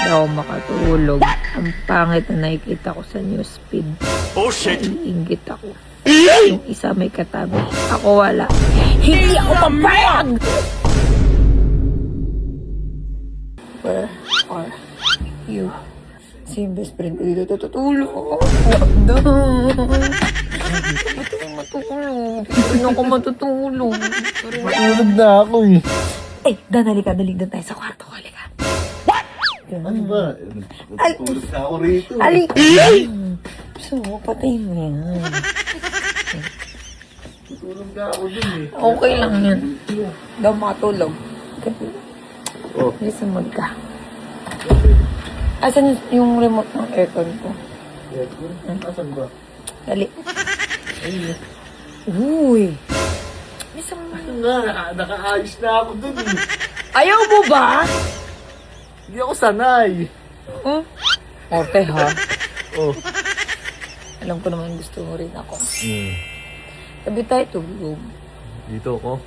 Hindi ako makatulog. Ang pangit na nakikita ko sa newsfeed. Oh shit! Naiingit ako. Yung isa may katabi. Ako wala. Hindi ako papayag! Where are you? Si yung best friend ko dito tutulog. No. Ba't ako matutulog? Hindi ako matutulog. Matulog na ako eh. Eh, Dan, halika. Dali doon tayo sa kwarto. Halika. Ano ba? Ay! Matulog na ako rito. Halika! So, patayin mo yan. Matulog na ako dun eh. Okay lang yan. Daw matulog. Oh. Listen, magka. Asan yung remote ng aircon ko? Asan ba? Dali. Ayun. Uy! Listen mo. Ano nga, nakaayos na ako dun eh. Ayaw mo ba? Hindi ako sanay. Hmm? Okay, ha? Oh. Alam ko naman gusto mo rin ako. Hmm. Sabi tayo tulog. Dito ako.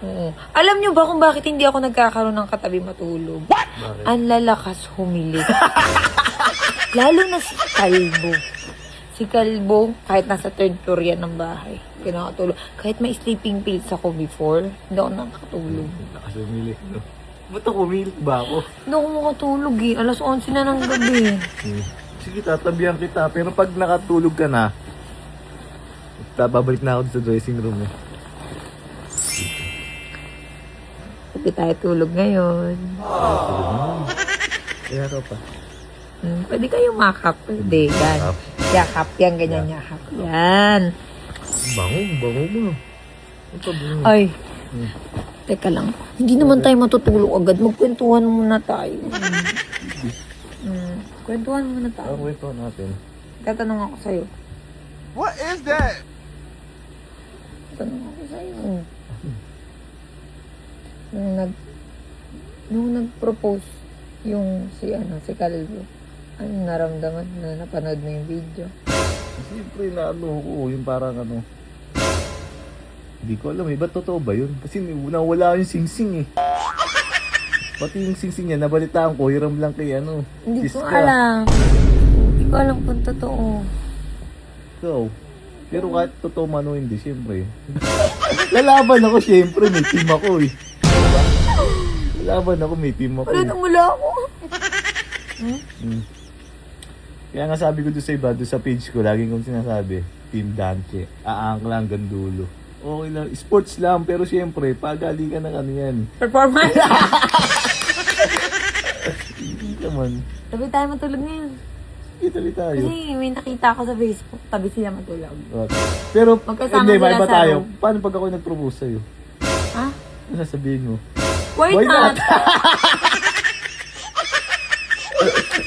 Oo. Alam niyo ba kung bakit hindi ako nagkakaroon ng katabi matulog? Bakit? Ang lalakas humilik. Lalo na si Kalbo. Si Kalbo, kahit nasa third floor yan ng bahay, kinakatulog. Kahit may sleeping pills ako before, hindi ako nakatulog. Nakasumili. No? Ba't ako umilik ba ako? Hindi ako makatulog eh. Alas 11 na ng gabi. Sige, tatabihan kita. Pero pag nakatulog ka na, babalik na ako sa dressing room eh. Sabi tayo tulog ngayon. Kaya ka pa. Pwede kayo makap. Pwede, yan. Yakap yan, ganyan yakap. Yan. Bango mo. Ano pa bango? Ay. Teka lang. Hindi naman tayo matutulog agad. Magkwentuhan muna tayo. Kwentuhan muna tayo. Ang kwento natin. Tatanong ako sa'yo. What is that? Tatanong ako sa'yo. Nung nag-propose yung si Calvo, ano naramdaman na napanood mo yung video? Siyempre na ko, yung parang hindi ko alam eh, ba't totoo ba yun? Kasi nawala yung singsing eh. Pati yung singsing niya, nabalitaan ko, hiram lang kay Hindi ko Siska. alam. Hindi ko alam kung totoo. So, pero kahit totoo man o hindi, siyempre. Lalaban ako siyempre, may team ako eh. Lalaban ako, may team ako. Wala nang mula ako. Kaya nga sabi ko doon sa iba, doon sa page ko, laging kong sinasabi, Team Dante, aangkla hanggang dulo. Okay lang, sports lang, pero siyempre, pagalingan ng ano yan. Performance. Hindi naman. Sabi tayo matulog ngayon. Italy tayo. Kasi may nakita ako sa Facebook, tabi sila matulog. Pero, Magkasama hindi, sila maiba sa tayo. room. Paano pag ako nag-propose sa'yo? Ha? Ano sasabihin mo? Why Why not? not?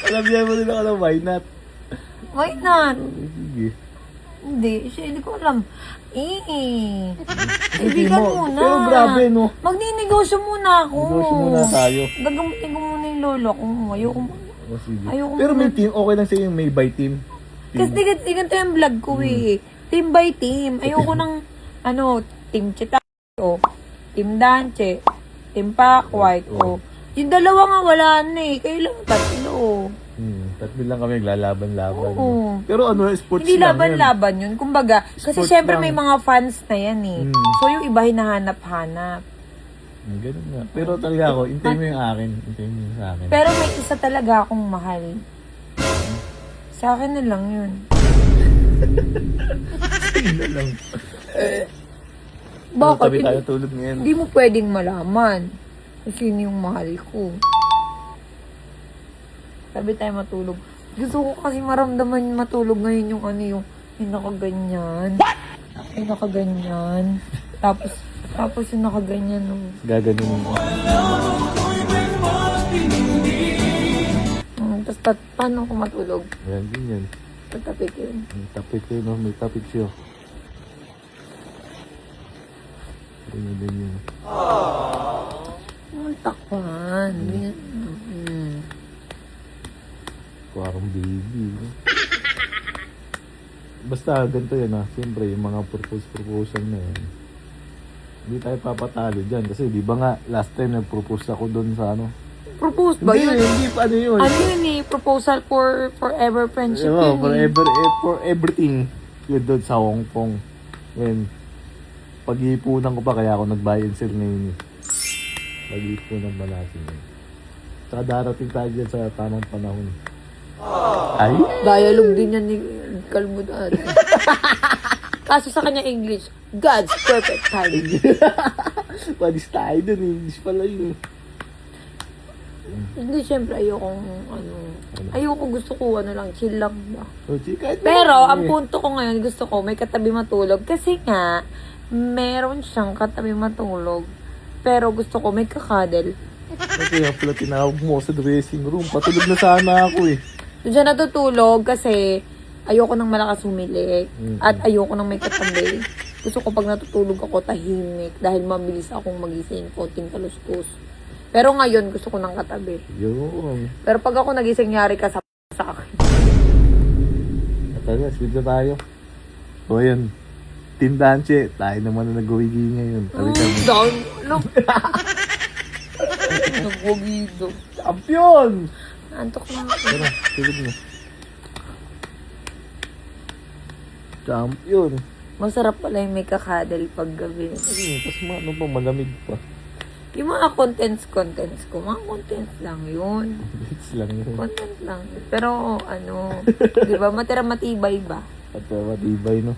Alam niya mo rin ako na why not? Why not? Sige. Hindi, hindi ko alam. Eh. Hindi Ibigan mo. muna. Pero grabe, no? Magninegosyo muna ako. Negosyo muna tayo. Gagamitin ko muna yung lolo ko. Ayoko. Sige. Ayoko Pero may muna. team, okay lang sa'yo yung may by team. Kasi ganito yung vlog ko eh. Team by team. Ayoko ng, team Chita, team Danche, team Pakwite, Yung dalawa nga wala na eh. Kayo lang tatlo. Tatlo lang kami naglalaban-laban. Oo. Pero sports Hindi lang laban-laban yun. Kumbaga, kasi Sports syempre lang. may mga fans na yan eh. So yung iba hinahanap-hanap. Ganun nga. Pero talaga ako, intay mo yung akin. Intay mo yung sa akin. Pero may isa talaga akong mahal. Sa akin na lang yun. Sige na lang. Bakit? Tabi tayo tulog ngayon. Hindi mo pwedeng malaman kung sino yung mahal ko. Sabi tayo matulog. Gusto ko kasi maramdaman matulog ngayon yung yung nakaganyan. Yung nakaganyan. Tapos yung nakaganyan. Gaganunin mo. Tapos paano ako matulog? Ayan, ganyan. Tatapik yun. May tapik yun, no? May tapik siya. Ganyan, ganyan. Ang takpan. Parang baby. No? Basta ganito yan siyempre yung mga proposal na yan. Hindi tayo papatalo dyan kasi di ba nga last time nag-propose ako doon sa Propose ba yun? Hindi pa ano yun. Ano yun eh? Proposal for forever friendship Oo, yun eh. for everything. Yun doon sa Hong Kong. When, pag-iipunan ko pa kaya ako nag-buy and sell ngayon. Pag-iipunan ba natin yun? Tsaka darating tayo dyan sa tamang panahon. Ay? Dialogue din yan ni Calmo dati. Kaso sa kanya English, God's perfect timing. Palis tayo dun, English pala yun. Hindi, syempre ayokong ayoko gusto ko lang, chill lang ba. O, kahit Pero, naman ang eh. punto ko ngayon, gusto ko may katabi matulog. Kasi nga, meron siyang katabi matulog. Pero gusto ko may kakadel. Kasi nga pala tinawag mo sa dressing room. Patulog na sana ako eh. Doon siya natutulog kasi ayoko nang malakas humilik. At ayoko nang may katabi. Gusto ko pag natutulog ako tahimik dahil mabilis akong magising, konting talustos. Pero ngayon, gusto ko ng katabi. Yun. Pero pag ako nagising, yari ka sa akin. Tara, speed na tayo. O yun. Team Danche, tayo naman na nag-uwigi ngayon. Tabi kami. Down. Look. Nagwagido. Champion! Antok na ako. Tara, tulog mo. Champion. Masarap pala yung may kakadal pag gabi. Tapos ano pa, malamig pa. Yung mga contents ko, mga contents lang yun. Bits lang yun. Content lang. Pero, di ba, matira matibay ba? At matibay, no?